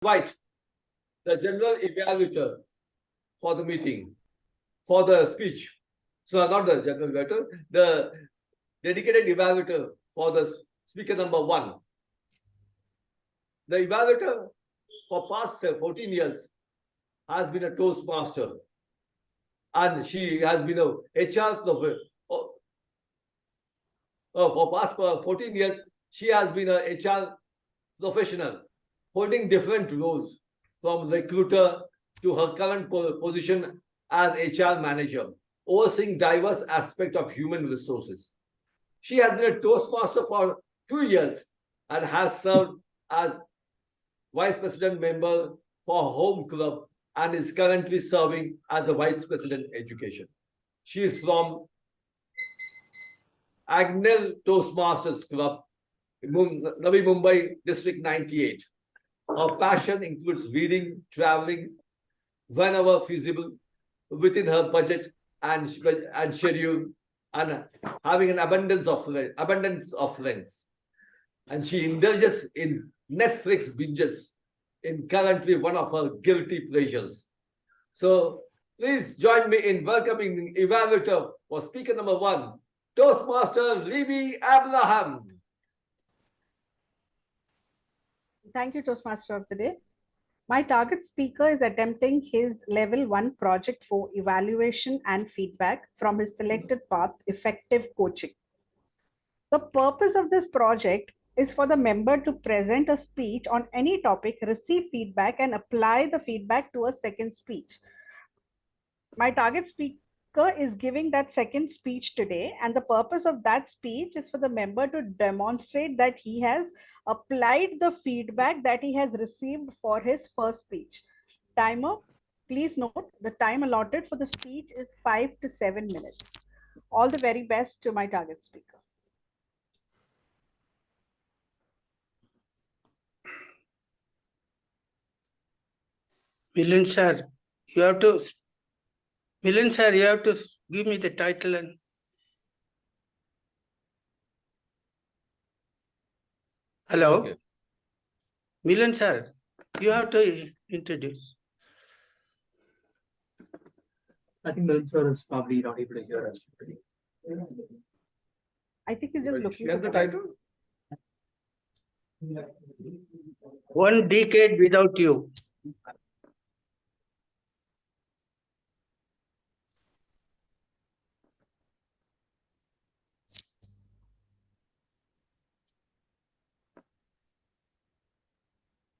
invite the general evaluator for the meeting, for the speech. So not the general evaluator, the dedicated evaluator for the speaker number 1. The evaluator for past 14 years has been a Toastmaster, and she has been a HR for past 14 years. She has been a HR professional, holding different roles from recruiter to her current position as HR manager, overseeing diverse aspects of human resources. She has been a Toastmaster for 2 years and has served as Vice President member for Home Club and is currently serving as a Vice President Education. She is from Agnel Toastmasters Club, Navi Mumbai, District 98. Her passion includes reading, traveling, whenever feasible, within her budget and schedule, and having an abundance of friends. And she indulges in Netflix binges in currently one of her guilty pleasures. So please join me in welcoming the evaluator for speaker number 1, Toastmaster Libby Abraham. Thank you, Toastmaster of the Day. My target speaker is attempting his level 1 project for evaluation and feedback from his selected path, effective coaching. The purpose of this project is for the member to present a speech on any topic, receive feedback, and apply the feedback to a second speech. My target speaker is giving that second speech today, and the purpose of that speech is for the member to demonstrate that he has applied the feedback that he has received for his first speech. Timer, please note the time allotted for the speech is 5 to 7 minutes. All the very best to my target speaker. Milind sir, you have to give me the title and hello. Okay. Milind sir, you have to introduce. I think Milind sir is probably not able to hear us. I think he's just looking at the title. 1 decade without you.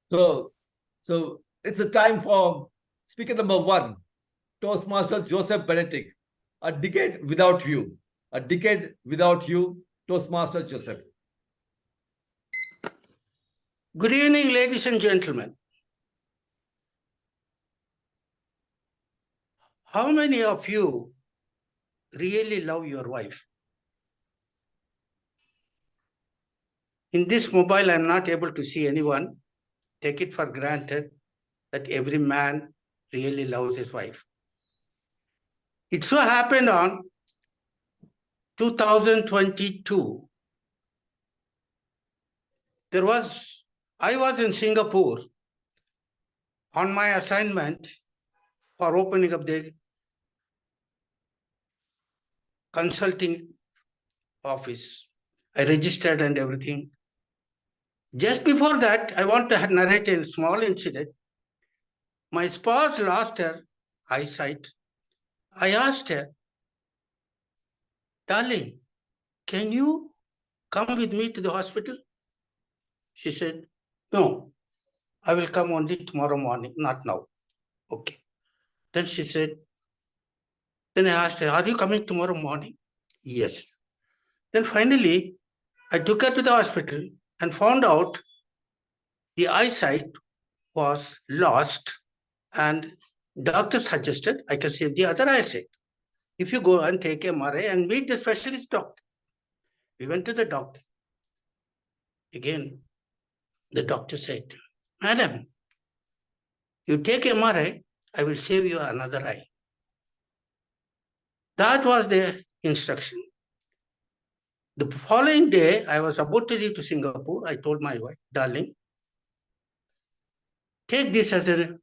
So it's a time for speaker number 1, Toastmaster Joseph Benedict. A decade without you. A decade without you, Toastmaster Joseph. Good evening, ladies and gentlemen. How many of you really love your wife? In this mobile, I'm not able to see anyone. Take it for granted that every man really loves his wife. It so happened on 2022. I was in Singapore on my assignment for opening up the consulting office. I registered and everything. Just before that, I want to narrate a small incident. My spouse lost her eyesight. I asked her, darling, can you come with me to the hospital? She said, no, I will come only tomorrow morning, not now. Okay. Then she said, then I asked her, are you coming tomorrow morning? Yes. Then finally, I took her to the hospital and found out the eyesight was lost, and doctor suggested I can save the other eyesight if you go and take MRI and meet the specialist doctor. We went to the doctor. Again, the doctor said, madam, you take MRI, I will save you another eye. That was the instruction. The following day, I was about to leave to Singapore. I told my wife, darling, take this as an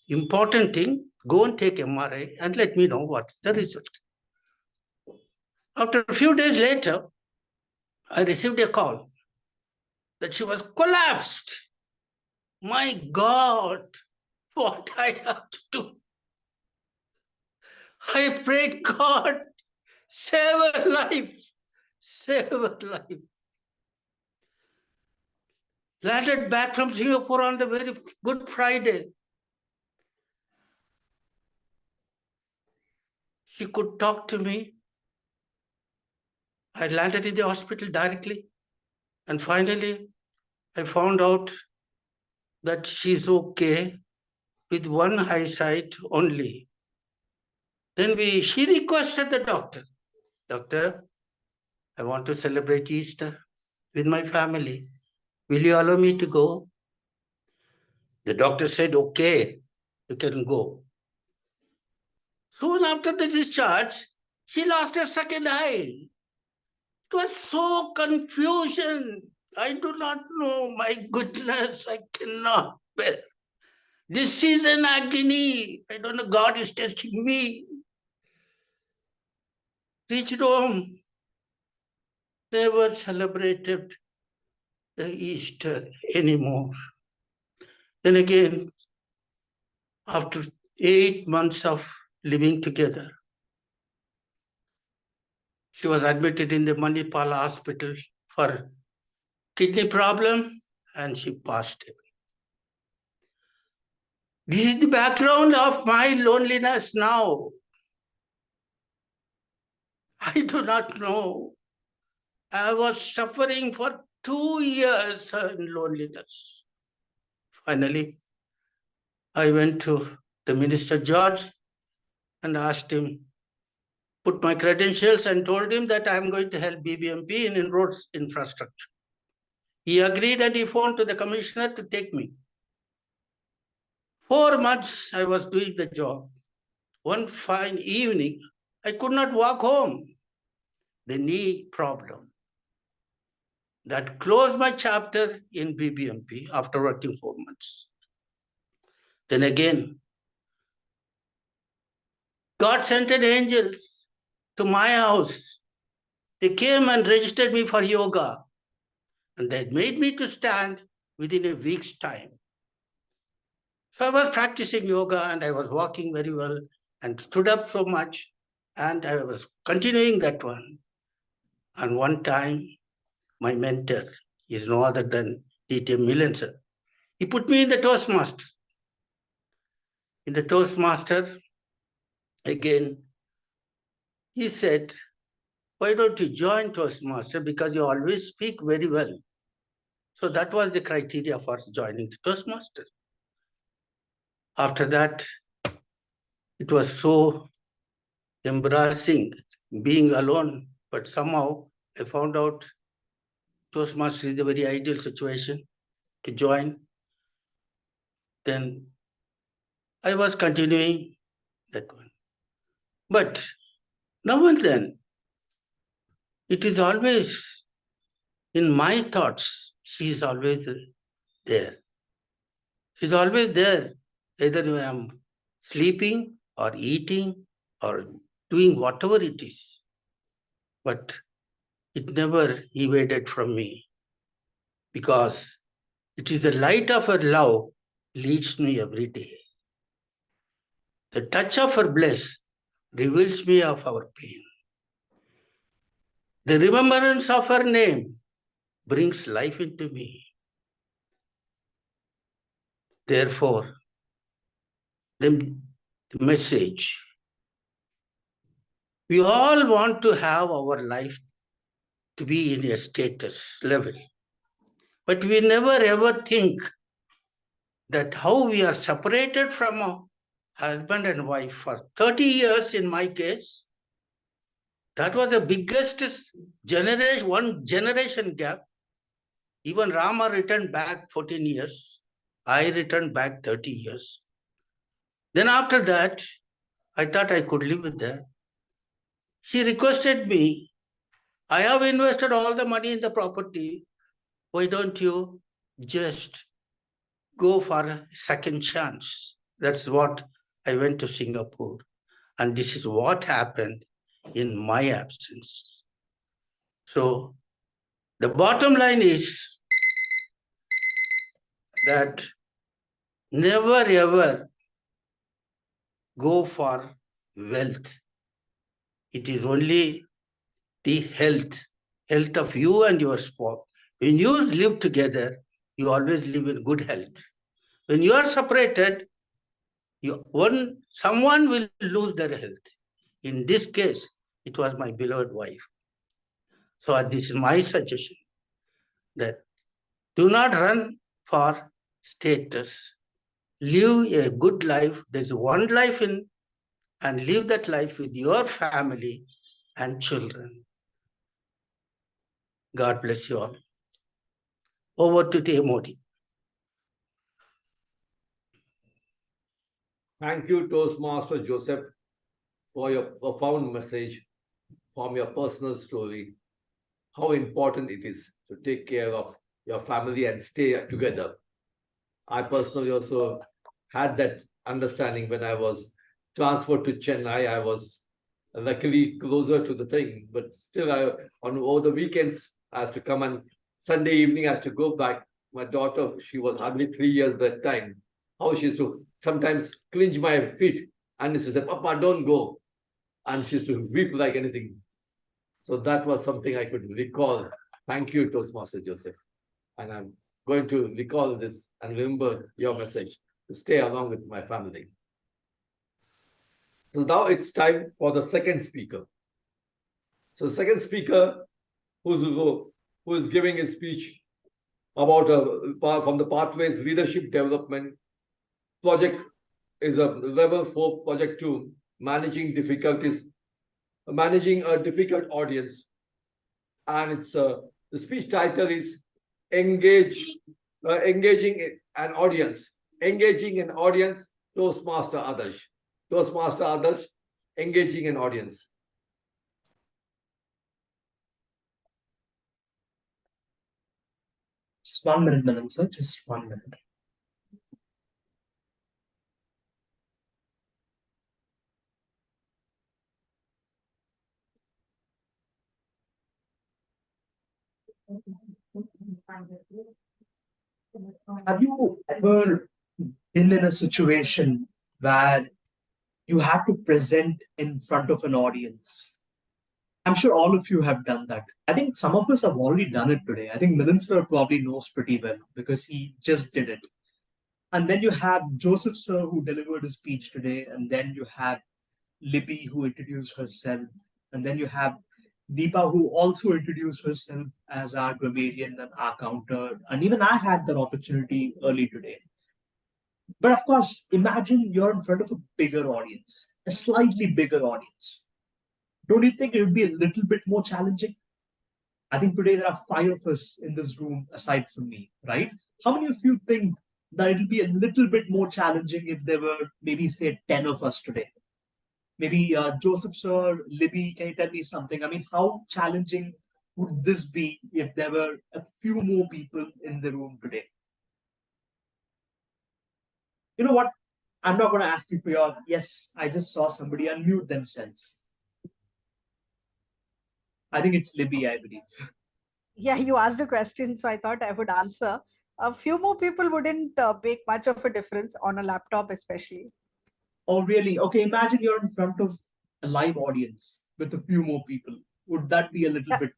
important thing. Go and take MRI and let me know what's the result. After a few days later, I received a call that she was collapsed. My God, what I have to do. I prayed, God, save her life. Save her life. Landed back from Singapore on the very Good Friday. She could talk to me. I landed in the hospital directly. And finally, I found out that she's okay with one eyesight only. Then she requested the doctor, Doctor, I want to celebrate Easter with my family. Will you allow me to go? The doctor said, okay, you can go. Soon after the discharge, she lost her second eye. It was so confusion. I do not know. My goodness, I cannot bear. This is an agony. I don't know, God is testing me. Reached home. Never celebrated the Easter anymore. Then again, after 8 months of living together, she was admitted in the Manipal hospital for kidney problem and she passed away. This is the background of my loneliness now. I do not know. I was suffering for 2 years in loneliness. Finally, I went to the Minister George and asked him, put my credentials and told him that I am going to help BBMP in roads infrastructure. He agreed and he phoned to the commissioner to take me. 4 months I was doing the job. One fine evening, I could not walk home. The knee problem. That closed my chapter in BBMP after working 4 months. Then again, God sent an angels to my house. They came and registered me for yoga. And they made me to stand within a week's time. So I was practicing yoga and I was walking very well and stood up so much. And I was continuing that one. And one time, my mentor is no other than D.T. Millen, sir. He put me in the Toastmaster. In the Toastmaster, again, he said, why don't you join Toastmaster? Because you always speak very well. So that was the criteria for joining the Toastmaster. After that, it was so embarrassing being alone, but somehow I found out Toastmaster is a very ideal situation to join. Then I was continuing that one. But now and then, it is always in my thoughts, she is always there. She's always there, either when I'm sleeping or eating or doing whatever it is. But it never evaded from me because it is the light of her love leads me every day. The touch of her bliss reveals me of our pain. The remembrance of her name brings life into me. Therefore, the message, we all want to have our life to be in a status level. But we never ever think that how we are separated from a husband and wife for 30 years in my case. That was the biggest one generation gap. Even Rama returned back 14 years. I returned back 30 years. Then after that, I thought I could live with her. She requested me, I have invested all the money in the property. Why don't you just go for a second chance. That's what I went to Singapore. And this is what happened in my absence. So the bottom line is that never ever go for wealth. It is only the health of you and your spouse. When you live together, you always live in good health. When you are separated, someone will lose their health. In this case, it was my beloved wife. So this is my suggestion, that do not run for status. Live a good life. There's one life and live that life with your family and children. God bless you all. Over to the Modi. Thank you, Toastmaster Joseph, for your profound message from your personal story, how important it is to take care of your family and stay together. I personally also had that understanding when I was transferred to Chennai. I was luckily closer to the thing, but still on over the weekends, I has to come, and Sunday evening I has to go back. My daughter, she was hardly 3 years that time. How she used to sometimes clinch my feet and she said, "Papa, don't go." And she used to weep like anything. So that was something I could recall. Thank you, Toastmaster Joseph. And I'm going to recall this and remember your message to stay along with my family. So now it's time for the second speaker. So the second speaker who is giving a speech about from the Pathways Leadership Development Project is a level 4 project 2, managing a difficult audience. And it's the speech title is engaging an audience. Engaging an audience, Toastmaster Adarsh. Toastmaster Adarsh, engaging an audience. Just 1 minute, Milan sir. Just 1 minute. Have you ever been in a situation where you had to present in front of an audience? I'm sure all of you have done that. I think some of us have already done it today. I think Milan sir probably knows pretty well because he just did it. And then you have Joseph sir who delivered a speech today, and then you have Libby who introduced herself, and then you have Deepa who also introduced herself as our grammarian and our counter, and even I had that opportunity early today. But of course, imagine you're in front of a bigger audience, a slightly bigger audience. Don't you think it would be a little bit more challenging? I think today there are 5 of us in this room aside from me, right? How many of you think that it'll be a little bit more challenging if there were maybe say 10 of us today? Maybe Joseph sir, Libby, can you tell me something? I mean, how challenging would this be if there were a few more people in the room today? You know what? I'm not going to ask you for your, yes, I just saw somebody unmute themselves. I think it's Libby, I believe. Yeah, you asked a question, so I thought I would answer. A few more people wouldn't make much of a difference on a laptop, especially. Oh, really? Okay, imagine you're in front of a live audience with a few more people. Would that be a little bit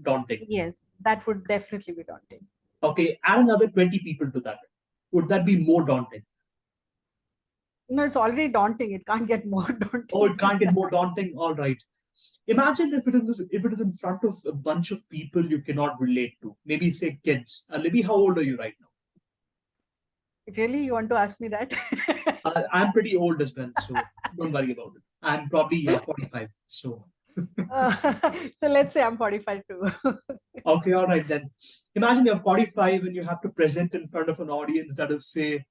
daunting? Yes, that would definitely be daunting. Okay, add another 20 people to that. Would that be more daunting? No, it's already daunting. It can't get more daunting. Oh, it can't get more daunting? All right. Imagine if it is in front of a bunch of people you cannot relate to. Maybe say kids. Libby, how old are you right now? Really? You want to ask me that? I'm pretty old as well, so don't worry about it. I'm probably 45, so. So let's say I'm 45 too. Okay, all right then. Imagine you're 45 and you have to present in front of an audience that is, say,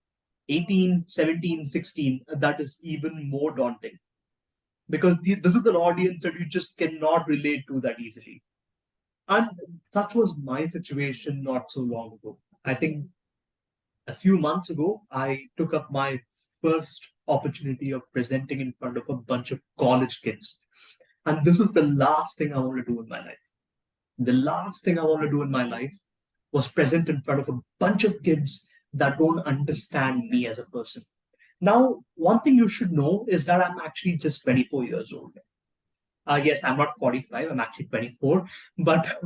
18, 17, 16. That is even more daunting. Because this is an audience that you just cannot relate to that easily. And that was my situation not so long ago. I think A few months ago, I took up my first opportunity of presenting in front of a bunch of college kids. And this is the last thing I want to do in my life. The last thing I want to do in my life was present in front of a bunch of kids that don't understand me as a person. Now, one thing you should know is that I'm actually just 24 years old. Yes, I'm not 45, I'm actually 24. But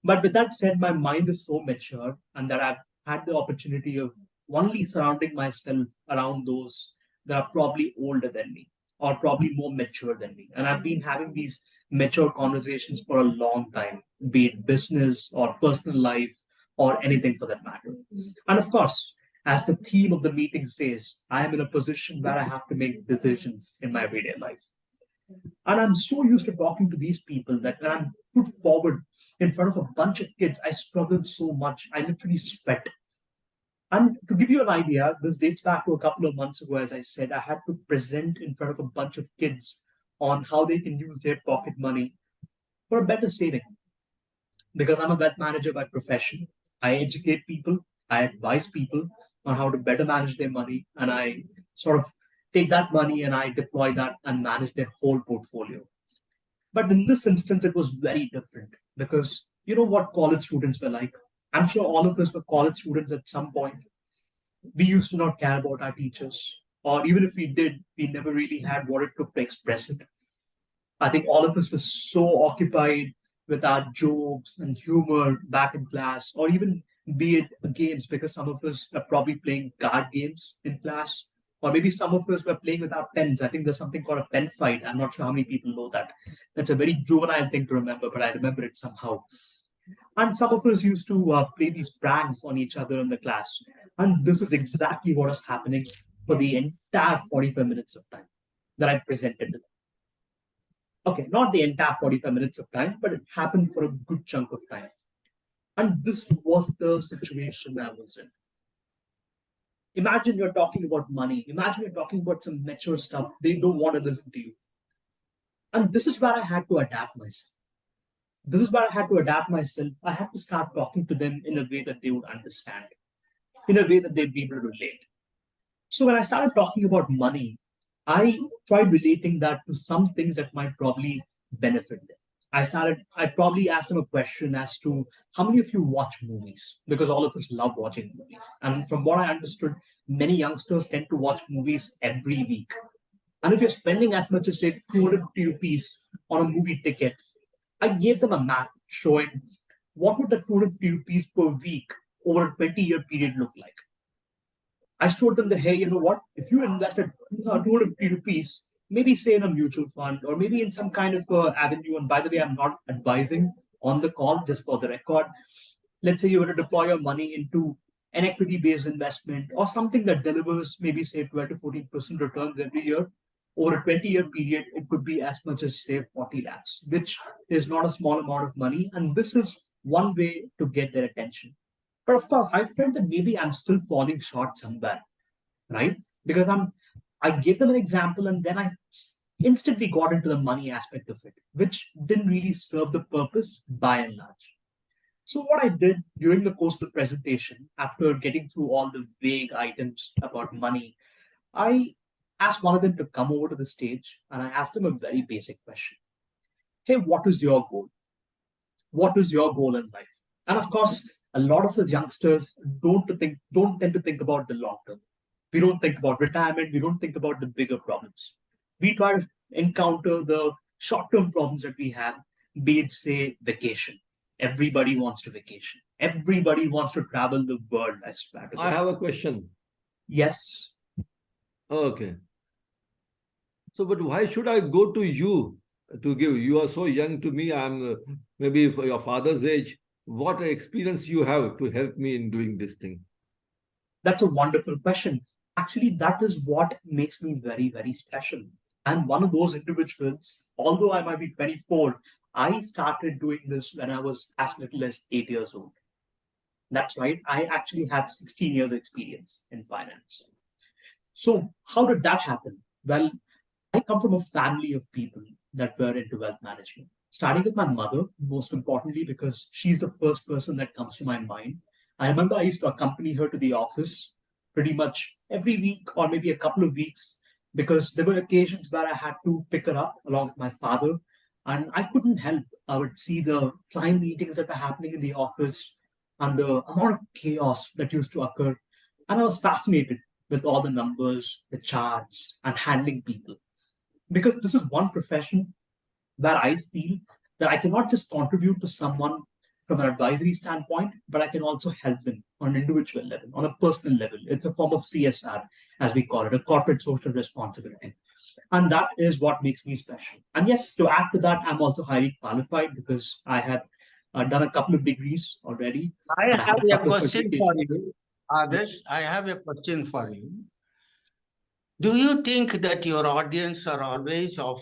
but with that said, my mind is so mature and that I've had the opportunity of only surrounding myself around those that are probably older than me or probably more mature than me. And I've been having these mature conversations for a long time, be it business or personal life or anything for that matter. And of course, as the theme of the meeting says, I am in a position where I have to make decisions in my everyday life. And I'm so used to talking to these people that when I'm put forward in front of a bunch of kids, I struggle so much. I literally sweat. And to give you an idea, this dates back to a couple of months ago. As I said, I had to present in front of a bunch of kids on how they can use their pocket money for a better saving. Because I'm a wealth manager by profession, I educate people, I advise people on how to better manage their money, and I sort of take that money and I deploy that and manage their whole portfolio. But in this instance, it was very different because you know what college students were like. I'm sure all of us were college students at some point. We used to not care about our teachers, or even if we did, we never really had what it took to express it. I think all of us were so occupied with our jokes and humor back in class, or even be it games, because some of us are probably playing card games in class, or maybe some of us were playing with our pens. I think there's something called a pen fight. I'm not sure how many people know that. That's a very juvenile thing to remember, but I remember it somehow. And some of us used to play these pranks on each other in the class. And this is exactly what was happening for the entire 45 minutes of time that I presented to them. Okay, not the entire 45 minutes of time, but it happened for a good chunk of time. And this was the situation I was in. Imagine you're talking about money. Imagine you're talking about some mature stuff. They don't want to listen to you. And this is where I had to adapt myself. This is where I had to adapt myself. I had to start talking to them in a way that they would understand, in a way that they'd be able to relate. So when I started talking about money, I tried relating that to some things that might probably benefit them. I probably asked them a question as to how many of you watch movies? Because all of us love watching movies. And from what I understood, many youngsters tend to watch movies every week. And if you're spending as much as, say, 250 rupees on a movie ticket, I gave them a map showing what would the 250 rupees per week over a 20-year period look like. I showed them that, hey, you know what? If you invested 250 rupees, maybe say in a mutual fund or maybe in some kind of avenue, and by the way, I'm not advising on the call, just for the record. Let's say you were to deploy your money into an equity-based investment or something that delivers maybe say 12 to 14% returns every year. Over a 20-year period, it could be as much as say 40 lakhs, which is not a small amount of money. And this is one way to get their attention. But of course, I felt that maybe I'm still falling short somewhere, right? Because I gave them an example and then I instantly got into the money aspect of it, which didn't really serve the purpose by and large. So what I did during the course of the presentation, after getting through all the vague items about money, I asked one of them to come over to the stage and I asked them a very basic question. Hey, what is your goal? What is your goal in life? And of course, a lot of us youngsters don't tend to think about the long term. We don't think about retirement. We don't think about the bigger problems. We try to encounter the short-term problems that we have, be it, say, vacation. Everybody wants to vacation. Everybody wants to travel the world, I swear to I God. have a question. Yes. Okay. So, but why should I go to you to give? You are so young to me. I'm maybe for your father's age. What experience you have to help me in doing this thing? That's a wonderful question. Actually, that is what makes me very, very special. I'm one of those individuals, although I might be 24, I started doing this when I was as little as 8 years old. That's right. I actually have 16 years experience in finance. So how did that happen? Well, I come from a family of people that were into wealth management. Starting with my mother, most importantly, because she's the first person that comes to my mind. I remember I used to accompany her to the office pretty much every week or maybe a couple of weeks because there were occasions where I had to pick her up along with my father, and I couldn't help. I would see the client meetings that were happening in the office and the amount of chaos that used to occur. And I was fascinated with all the numbers, the charts, and handling people. Because this is one profession where I feel that I cannot just contribute to someone from an advisory standpoint, but I can also help them on an individual level, on a personal level. It's a form of CSR, as we call it, a corporate social responsibility. And that is what makes me special. And yes, to add to that, I'm also highly qualified because I have done a couple of degrees already. I and have a a couple of question for you, Adarsh. I have a question for you. Do you think that your audience are always of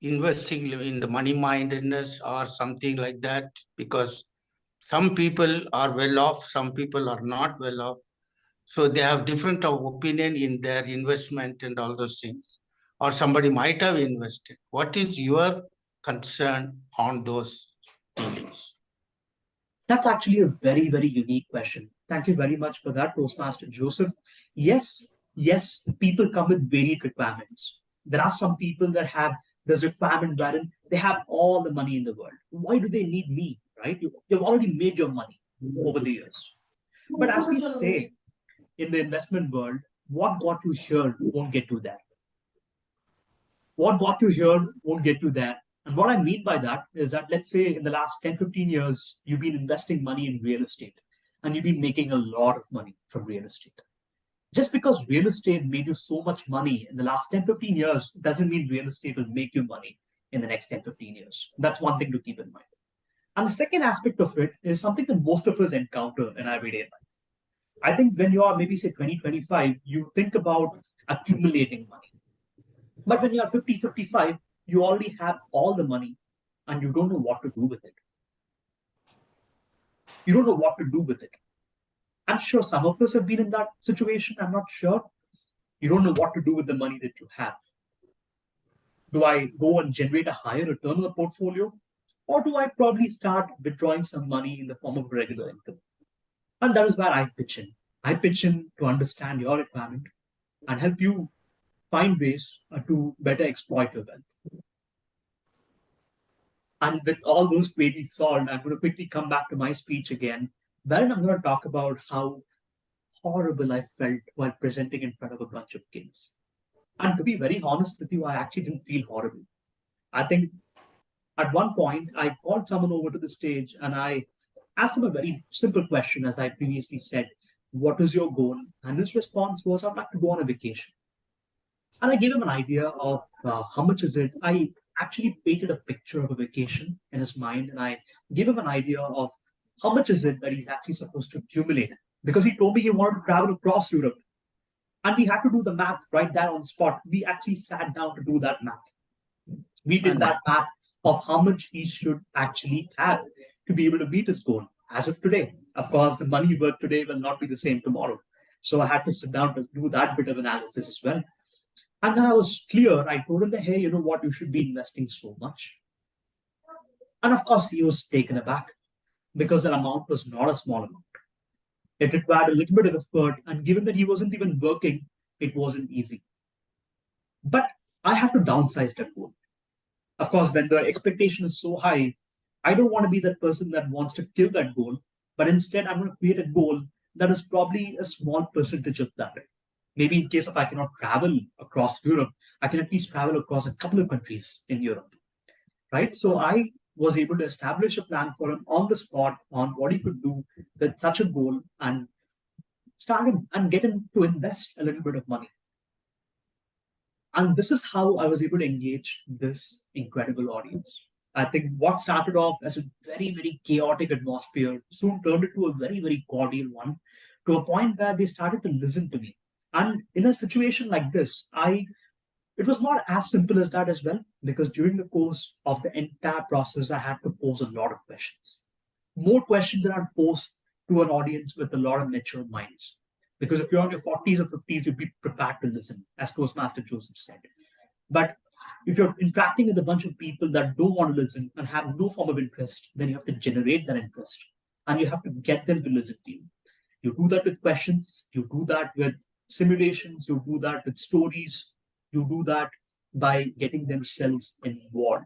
investing in the money mindedness or something like that? Because some people are well off, some people are not well off. So they have different opinion in their investment and all those things. Or somebody might have invested. What is your concern on those dealings? That's actually a very, very unique question. Thank you very much for that, Toastmaster Joseph. Yes, people come with varied requirements. There are some people that have this requirement wherein they have all the money in the world. Why do they need me, right? You've already made your money over the years. But as we say in the investment world, what got you here won't get you there. What got you here won't get you there. And what I mean by that is that, let's say in the last 10, 15 years, you've been investing money in real estate and you've been making a lot of money from real estate. Just because real estate made you so much money in the last 10, 15 years doesn't mean real estate will make you money in the next 10, 15 years. That's one thing to keep in mind. And the second aspect of it is something that most of us encounter in everyday life. I think when you are maybe say 20, 25, you think about accumulating money. But when you are 50, 55, you already have all the money and you don't know what to do with it. You don't know what to do with it. I'm sure some of us have been in that situation. I'm not sure. You don't know what to do with the money that you have. Do I go and generate a higher return on the portfolio? Or do I probably start withdrawing some money in the form of regular income? And that is where I pitch in. I pitch in to understand your requirement and help you find ways to better exploit your wealth. And with all those queries solved, I'm going to quickly come back to my speech again, wherein I'm going to talk about how horrible I felt while presenting in front of a bunch of kids. And to be very honest with you, I actually didn't feel horrible. I think at one point, I called someone over to the stage and I asked him a very simple question, as I previously said, what is your goal? And his response was, I'd like to go on a vacation. And I gave him an idea of how much is it. I actually painted a picture of a vacation in his mind, and I gave him an idea of how much is it that he's actually supposed to accumulate. Because he told me he wanted to travel across Europe. And we had to do the math right there on the spot. We actually sat down to do that math. We did that math of how much he should actually have to be able to meet his goal as of today. Of course, the money worth today will not be the same tomorrow. So I had to sit down to do that bit of analysis as well. And then I was clear. I told him that, hey, you know what, you should be investing so much. And of course, he was taken aback because that amount was not a small amount. It required a little bit of effort. And given that he wasn't even working, it wasn't easy. But I had to downsize that goal. Of course, when the expectation is so high, I don't want to be that person that wants to kill that goal. But instead, I'm going to create a goal that is probably a small percentage of that. Maybe in case if I cannot travel across Europe, I can at least travel across a couple of countries in Europe, right? So I was able to establish a plan for him on the spot on what he could do with such a goal and start him and get him to invest a little bit of money. And this is how I was able to engage this incredible audience. I think what started off as a very, very chaotic atmosphere soon turned into a very, very cordial one, to a point where they started to listen to me. And in a situation like this, it was not as simple as that as well, because during the course of the entire process, I had to pose a lot of questions. More questions than I'd pose to an audience with a lot of mature minds. Because if you're in your 40s or 50s, you'd be prepared to listen, as Toastmaster Joseph said. But if you're interacting with a bunch of people that don't want to listen and have no form of interest, then you have to generate that interest. and you have to get them to listen to you. You do that with questions, you do that with simulations, you do that with stories, you do that by getting themselves involved.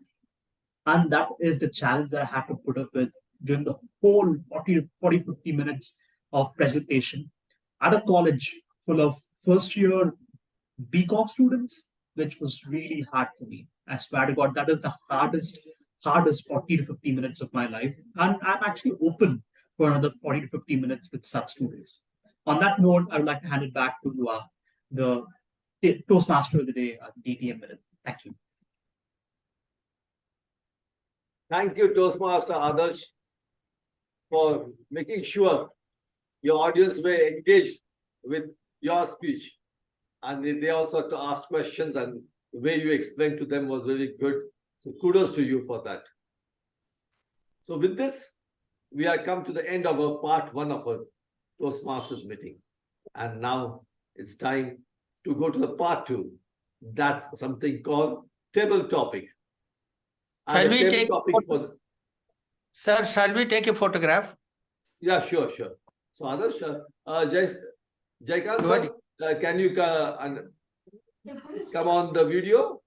And that is the challenge that I had to put up with during the whole 50 minutes of presentation at a college full of first year BCom students, which was really hard for me. I swear to God, that is the hardest 40 to 50 minutes of my life. And I'm actually open for another 40 to 50 minutes with such students. On that note, I would like to hand it back to the Toastmaster of the day, DTM Minute. Thank you. Thank you, Toastmaster Adarsh, for making sure your audience were engaged with your speech. And they also had to ask questions, and the way you explained to them was very good. So kudos to you for that. So with this, we are come to the end of our part 1 of our Toastmasters meeting. And now it's time to go to the part 2. That's something called table topic. And Shall the we table take topic photo- Sir, shall we take a photograph? Yeah, sure. So Adarsh, Jaikant What? sir, can you come on the video?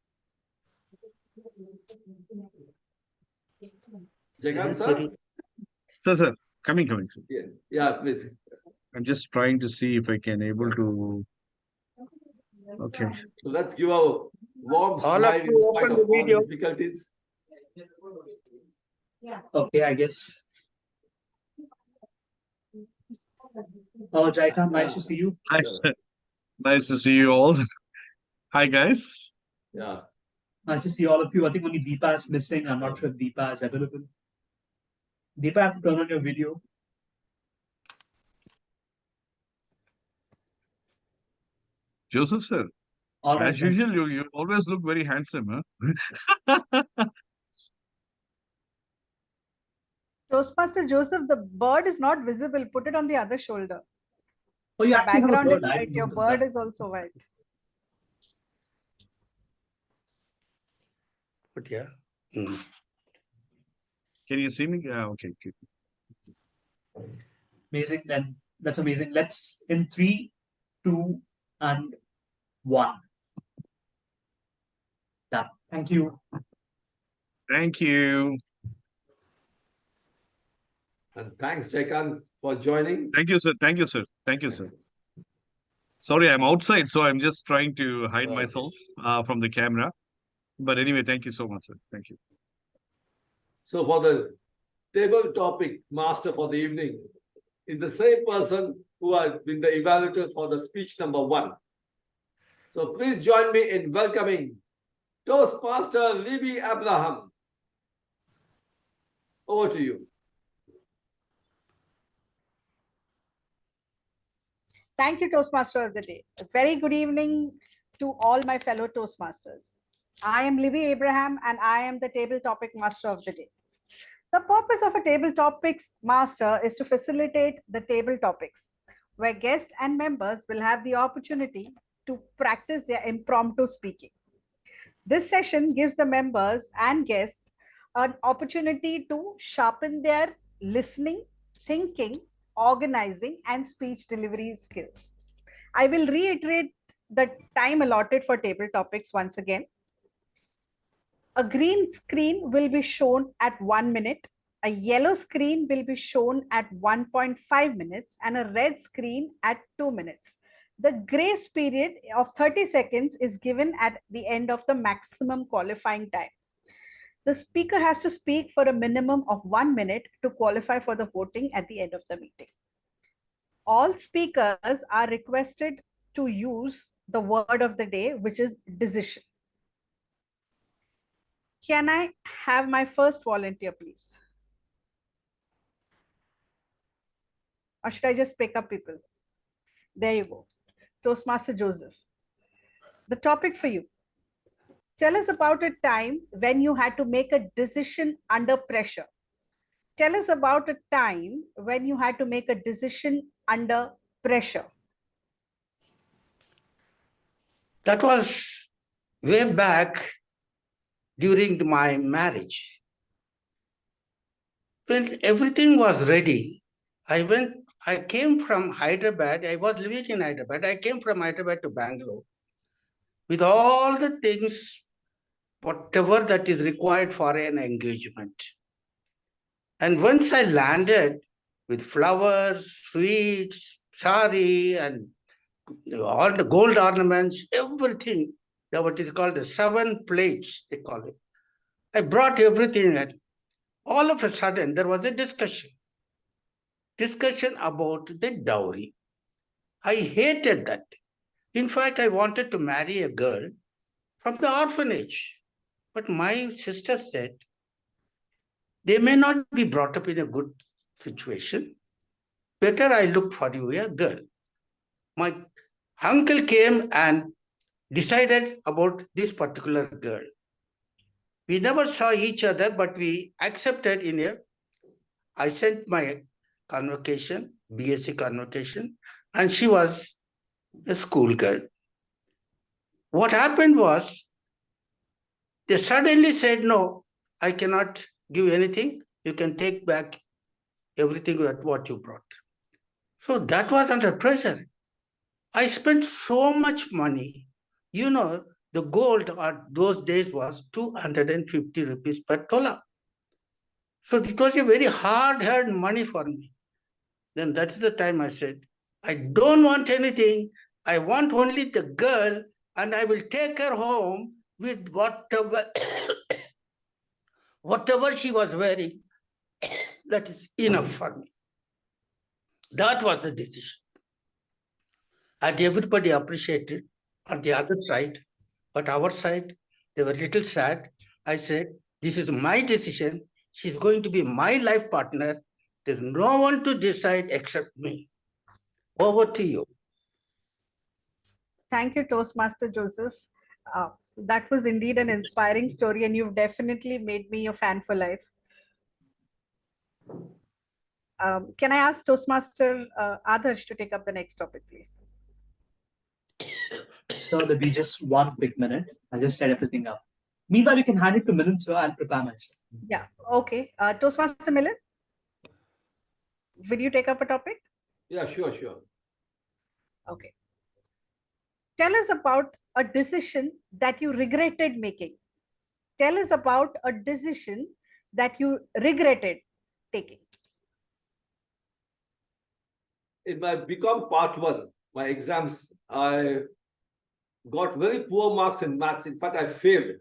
Jaikant sir? Sir, coming. Sir. Yeah, please. I'm just trying to see if I can able to. Okay. So let's give a warm All smile of in you spite open of the all video. difficulties. Okay, I guess. Jaikant, nice to see you. Nice to see you all. Hi, guys. Yeah. Nice to see all of you. I think only Deepa is missing. I'm not sure if Deepa is available. Deepa, I have to turn on your video. Joseph, sir. All right, As then. usual, you always look very handsome, huh? Toastmaster Joseph, the bird is not visible. Put it on the other shoulder. Oh, you The actually have a background bird. is I white. didn't Your notice bird that. is also white. But yeah. Can you see me? Yeah, okay. Good. Amazing. Then that's amazing. Let's in 3, 2, and 1. Done. Thank you. Thank you. And thanks, Jaikant, for joining. Thank you, sir. Thank you, sir. Thank you, sir. Sorry, I'm outside, so I'm just trying to hide Oh. myself from the camera. But anyway, thank you so much, sir. Thank you. So for the table topic master for the evening is the same person who had been the evaluator for the speech number 1. So please join me in welcoming Toastmaster Libby Abraham. Over to you. Thank you, Toastmaster of the day. A very good evening to all my fellow Toastmasters. I am Libby Abraham and I am the table topic master of the day. The purpose of a table topics master is to facilitate the table topics, where guests and members will have the opportunity to practice their impromptu speaking. This session gives the members and guests an opportunity to sharpen their listening, thinking, organizing, and speech delivery skills. I will reiterate the time allotted for table topics once again. A green screen will be shown at 1 minute, a yellow screen will be shown at 1.5 minutes, and a red screen at 2 minutes. The grace period of 30 seconds is given at the end of the maximum qualifying time. The speaker has to speak for a minimum of 1 minute to qualify for the voting at the end of the meeting. All speakers are requested to use the word of the day, which is decision. Can I have my first volunteer, please? Or should I just pick up people? There you go. Toastmaster Joseph. The topic for you. Tell us about a time when you had to make a decision under pressure. Tell us about a time when you had to make a decision under pressure. That was way back during my marriage. When everything was ready, I came from Hyderabad. I was living in Hyderabad. I came from Hyderabad to Bangalore with all the things, whatever that is required for an engagement. And once I landed with flowers, sweets, sari, and all the gold ornaments, everything, what is called the 7 plates, they call it. I brought everything, and all of a sudden there was a discussion about the dowry. I hated that. In fact, I wanted to marry a girl from the orphanage. But my sister said, they may not be brought up in a good situation. Better I look for you a girl. My uncle came and decided about this particular girl. We never saw each other, but we accepted I sent my convocation, BSc convocation, and she was a school girl. What happened was, they suddenly said, no, I cannot give anything. You can take back everything what you brought. So that was under pressure. I spent so much money. You know, the gold at those days was 250 rupees per tola. So it was a very hard-earned money for me. Then that is the time I said, I don't want anything. I want only the girl, and I will take her home with whatever, whatever she was wearing. That is enough for me. That was the decision. And everybody appreciated on the other side, but our side, they were a little sad. I said, this is my decision. She's going to be my life partner. There's no one to decide except me. Over to you. Thank you, Toastmaster Joseph. That was indeed an inspiring story, and you've definitely made me a fan for life. Can I ask Toastmaster Adarsh to take up the next topic, please? So there'll be just one quick minute. I'll just set everything up. Meanwhile, you can hand it to Milind, sir. I'll prepare myself. Yeah, okay. Toastmaster Milind, will you take up a topic? Yeah, sure. Okay. Tell us about a decision that you regretted making. Tell us about a decision that you regretted taking. In my BCom Part 1, my exams, I got very poor marks in maths. In fact, I failed.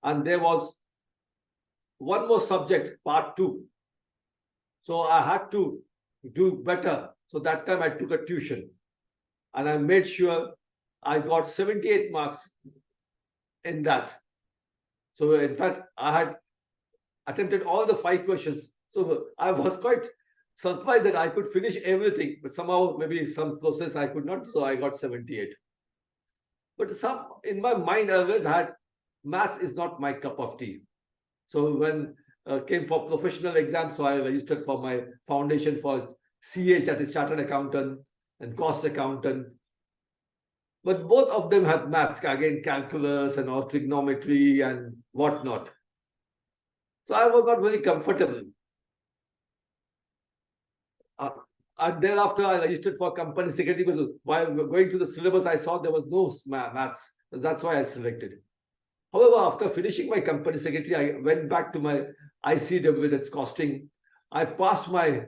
And there was one more subject, Part 2. So I had to do better. So that time I took a tuition. And I made sure I got 78 marks in that. So in fact, I had attempted all the 5 questions. So I was quite surprised that I could finish everything, but somehow maybe some process I could not, so I got 78. But in my mind, I always had maths is not my cup of tea. So when came for professional exams, so I registered for my foundation for CH, that is Chartered Accountant, and Cost Accountant. But both of them had maths, again, calculus and all trigonometry and whatnot. So I got very comfortable. And thereafter, I registered for company secretary, because while going through the syllabus, I saw there was no maths. That's why I selected. However, after finishing my company secretary, I went back to my ICW, that's costing. I passed my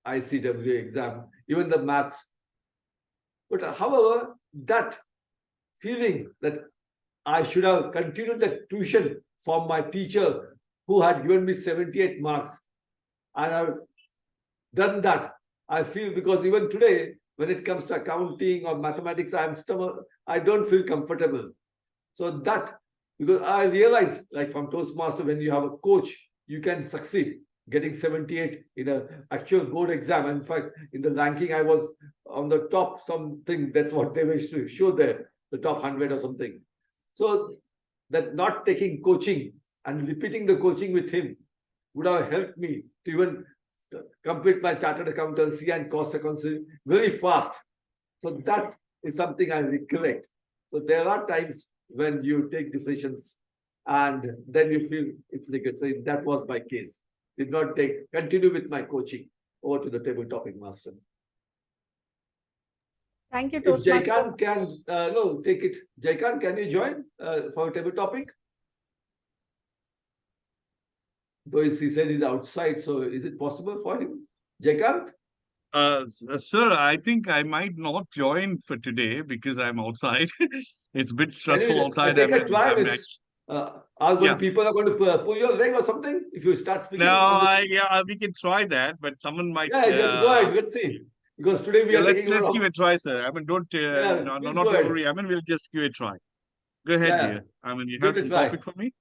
ICW exam, even the maths. But however, that feeling that I should have continued the tuition from my teacher who had given me 78 marks, and I've done that, I feel, because even today, when it comes to accounting or mathematics, I don't feel comfortable. So that, because I realize, like from Toastmaster, when you have a coach, you can succeed. Getting 78 in an actual board exam. In fact, in the ranking, I was on the top something. That's what they wish to show there, the top 100 or something. So that not taking coaching and repeating the coaching with him would have helped me to even complete my chartered accountancy and cost accountancy very fast. So that is something I recollect. So there are times when you take decisions and then you feel it's negative. So that was my case. Did not continue with my coaching. over to the table topic, Master. Thank you, If Toastmaster. Jaikant can, no, take it. Jaikant, can you join for table topic? Though he said he's outside, so is it possible for him? Jaikant? Sir, I think I might not join for today because I'm outside. It's a bit stressful outside. Take I a mean, try. Yeah. People are going to pull your leg or something if you start speaking. no, yeah, we can try that, but someone might. Yeah, just go ahead. Let's see. Because today we Yeah, are let's taking give it a try, sir. I mean, don't Yeah, no, please not go to ahead. worry. I mean, we'll just give it a try. Go ahead, Yeah, dear. I mean, you give have it a some try. topic for me?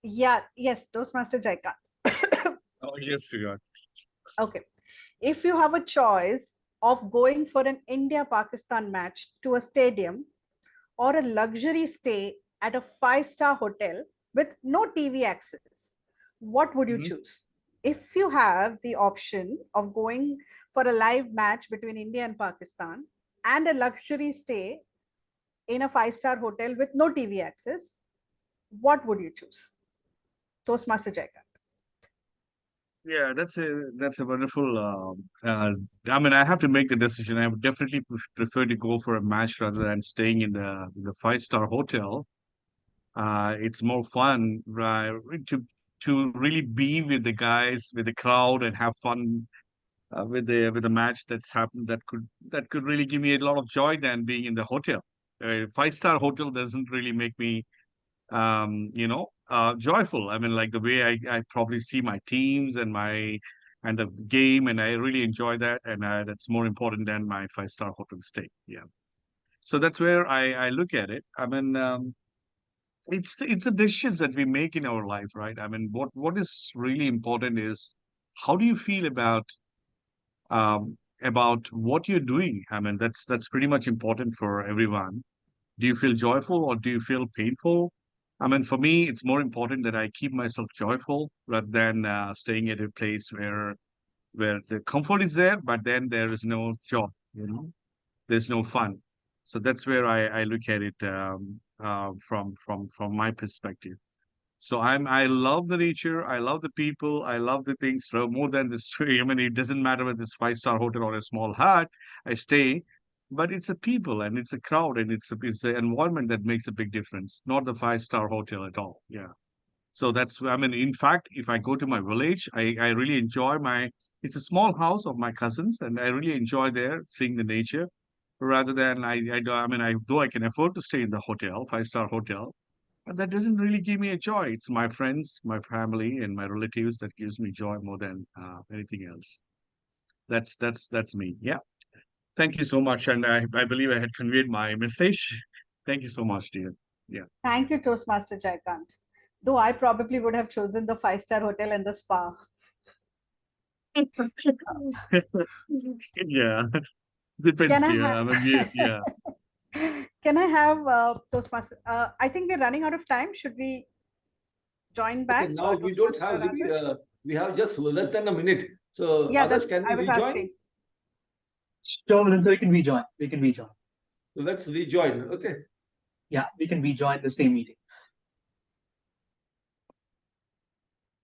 Yeah, yes, Toastmaster Jaikant. Oh, yes, you got. Okay. If you have a choice of going for an India-Pakistan match to a stadium or a luxury stay at a five-star hotel with no TV access, what would you Mhm. choose? If you have the option of going for a live match between India and Pakistan and a luxury stay in a five-star hotel with no TV access, what would you choose? Toastmaster Jaikant. Yeah, that's a wonderful. I mean, I have to make the decision. I would definitely prefer to go for a match rather than staying in the five-star hotel. It's more fun, right? To really be with the guys, with the crowd, and have fun with the match that's happened. That could really give me a lot of joy than being in the hotel. Five-star hotel doesn't really make me joyful. I mean, like the way I probably see my teams and the game, and I really enjoy that, and that's more important than my five-star hotel stay. Yeah. So that's where I look at it. I mean, it's the decisions that we make in our life, right? I mean, what is really important is how do you feel about what you're doing? I mean, that's pretty much important for everyone. Do you feel joyful or do you feel painful? I mean, for me, it's more important that I keep myself joyful rather than staying at a place where the comfort is there, but then there is no joy. There's no fun. So that's where I look at it from my perspective. So I love the nature, I love the people, I love the things more than this. I mean, it doesn't matter whether it's five-star hotel or a small hut I stay, but it's the people and it's a crowd and it's the environment that makes a big difference, not the five-star hotel at all. Yeah. So that's, I mean, in fact, if I go to my village, I really enjoy it's a small house of my cousins, and I really enjoy there seeing the nature rather than I mean, though I can afford to stay in the hotel, five-star hotel, but that doesn't really give me a joy. It's my friends, my family, and my relatives that gives me joy more than anything else. That's me. Yeah. Thank you so much, and I believe I had conveyed my message. Thank you so much, dear. Yeah. Thank you, Toastmaster Jaikant. Though I probably would have chosen the five-star hotel and the spa. Yeah. Depends, Can I dear. have I mean, yeah. Can I have Toastmaster? I think we're running out of time. Should we join back? Okay, now we don't have, we have just less than a minute. So Yeah, others, that's can I we was rejoin? asking. Sure, Milind, we can rejoin. We can rejoin. Let's rejoin. Okay. Yeah, we can rejoin the same meeting.